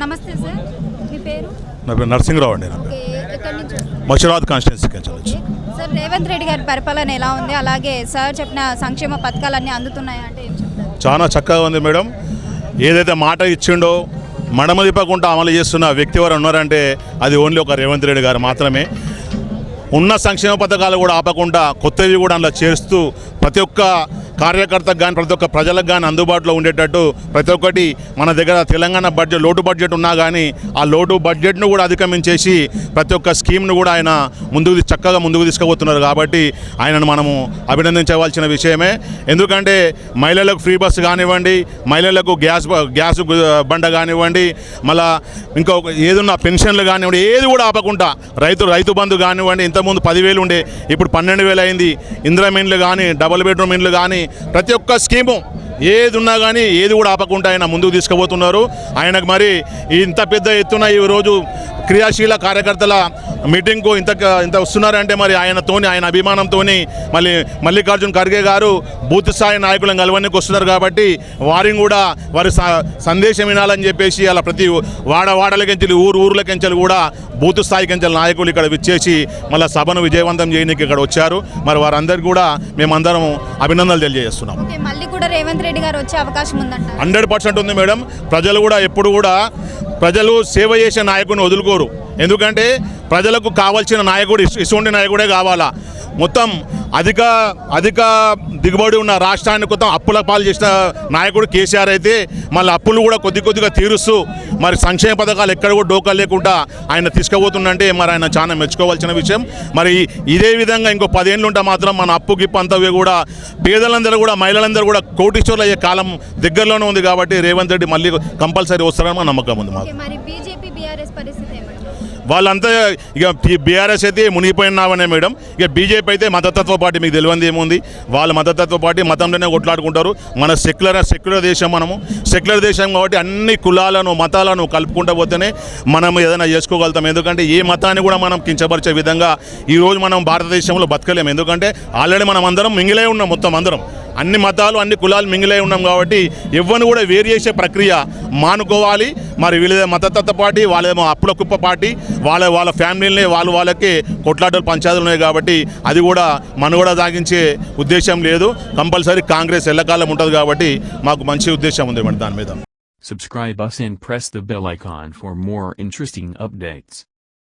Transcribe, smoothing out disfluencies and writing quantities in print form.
నమస్తే సార్, మీ పేరు? నా పేరు నరసింహరావు అండి. మషరాబాద్ కాన్స్టిట్యున్సీకి వచ్చి. సార్, రేవంత్ రెడ్డి గారి పరిపాలన ఎలా ఉంది? అలాగే సార్ చెప్పిన సంక్షేమ పథకాలన్నీ అందుతున్నాయా అంటే ఏం చెప్తారు? చాలా చక్కగా ఉంది మేడం. ఏదైతే మాట ఇచ్చిండో మడమ తిప్పకుండా అమలు చేస్తున్న వ్యక్తి ఎవరు ఉన్నారంటే అది ఓన్లీ ఒక రేవంత్ రెడ్డి గారు మాత్రమే. ఉన్న సంక్షేమ పథకాలు కూడా ఆపకుండా కొత్తవి కూడా అందులో చేస్తూ ప్రతి ఒక్క కార్యకర్తకు కానీ ప్రతి ఒక్క ప్రజలకు కానీ అందుబాటులో ఉండేటట్టు ప్రతి ఒక్కటి మన దగ్గర తెలంగాణ బడ్జెట్ లోటు బడ్జెట్ ఉన్నా కానీ ఆ లోటు బడ్జెట్ను కూడా అధిగమించేసి ప్రతి ఒక్క స్కీమ్ను కూడా ఆయన చక్కగా ముందుకు తీసుకుపోతున్నారు. కాబట్టి ఆయనను మనము అభినందించవలసిన విషయమే. ఎందుకంటే మహిళలకు ఫ్రీ బస్సు కానివ్వండి, మహిళలకు గ్యాస్ బండ కానివ్వండి, మళ్ళా ఇంకో ఏదున్నా పెన్షన్లు కానివ్వండి, ఏది కూడా ఆపకుండా రైతు బంధు కానివ్వండి, ఇంతకుముందు 10,000 ఉండే ఇప్పుడు 12,000 అయింది. ఇందిరా ఇండ్లు కానీ, డబుల్ బెడ్రూమ్ ఇండ్లు కానీ, ప్రతి ఒక్క స్కీము ఏది ఉన్నా కానీ ఏది కూడా ఆపకుండా ఆయన ముందుకు తీసుకుపోతున్నారు. ఆయనకు మరి ఇంత పెద్ద ఎత్తున ఈరోజు క్రియాశీల కార్యకర్తల మీటింగ్కు ఇంత వస్తున్నారంటే మరి ఆయన అభిమానంతో మల్లికార్జున్ ఖర్గే గారు బూత్ స్థాయి నాయకులను కలవడానికి వస్తున్నారు. కాబట్టి వారి సందేశం వినాలని చెప్పేసి అలా ప్రతి వాడలకెంచెలు ఊర్లకెంచెలు కూడా బూత్ స్థాయికెంచెల నాయకులు ఇక్కడ విచ్చేసి మళ్ళీ సభను విజయవంతం చేయడానికి ఇక్కడ వచ్చారు. మరి వారందరికీ కూడా మేమందరం అభినందనలు తెలియజేస్తున్నాం. మళ్ళీ కూడా రేవంత్ రెడ్డి గారు వచ్చే అవకాశం ఉందంట? 100% ఉంది మేడం. ప్రజలు కూడా ఎప్పుడు కూడా ప్రజలు సేవ చేసే నాయకుడిని వదులుకోరు. ఎందుకంటే ప్రజలకు కావాల్సిన నాయకుడు ఇటువంటి నాయకుడే కావాలా. మొత్తం అధిక దిగుబడి ఉన్న రాష్ట్రాన్ని మొత్తం అప్పుల పాలు చేసిన నాయకుడు కేసీఆర్ అయితే మళ్ళీ అప్పులు కూడా కొద్దిగా తీరుస్తూ మరి సంక్షేమ పథకాలు ఎక్కడ కూడా డోకా లేకుండా ఆయన తీసుకుపోతుందంటే మరి ఆయన చాలా మెచ్చుకోవాల్సిన విషయం. మరి ఇదే విధంగా ఇంకో 10 ఏళ్ళు ఉంటే మాత్రం మన అప్పు గిప్పు అంతా కూడా పేదలందరూ కూడా మహిళలందరూ కూడా కోటీశ్వర్లు అయ్యే కాలం దగ్గరలోనే ఉంది. కాబట్టి రేవంత్ రెడ్డి మళ్ళీ కంపల్సరీ వస్తారని మా నమ్మకం ఉంది మాకు. వాళ్ళంతా ఇక బీఆర్ఎస్ అయితే మునిగిపోయినావనే మేడం. ఇక బీజేపీ అయితే మతతత్వ పార్టీ, మీకు తెలియంది ఏముంది, వాళ్ళ మతతత్వ పార్టీ మతంలోనే కొట్లాడుకుంటారు. మన సెక్యులర్ దేశం, మనము సెక్యులర్ దేశం కాబట్టి అన్ని కులాలను మతాలను కలుపుకుంటూ పోతేనే మనం ఏదైనా చేసుకోగలుగుతాం. ఎందుకంటే ఏ మతాన్ని కూడా మనం కించపరిచే విధంగా ఈరోజు మనం భారతదేశంలో బతకలేము. ఎందుకంటే ఆల్రెడీ మనం అందరం మింగిలే ఉన్నాం, మొత్తం అందరం అన్ని మతాలు అన్ని కులాలు మింగిలే ఉన్నాం. కాబట్టి ఎవరిని కూడా వేరు చేసే ప్రక్రియ మానుకోవాలి. మరి వీళ్ళ మతతత్వ పార్టీ, వాళ్ళేమో అప్పుల కుప్ప పార్టీ, వాళ్ళ ఫ్యామిలీని వాళ్ళకే కొట్లాటలు పంచాయతీలు ఉన్నాయి. కాబట్టి అది కూడా మనుగడ సాగించే ఉద్దేశం లేదు. కంపల్సరీ కాంగ్రెస్ ఎల్లకాలం ఉంటుంది. కాబట్టి మాకు మంచి ఉద్దేశం ఉంది దాని మీద. Subscribe us and press the bell icon for more interesting updates.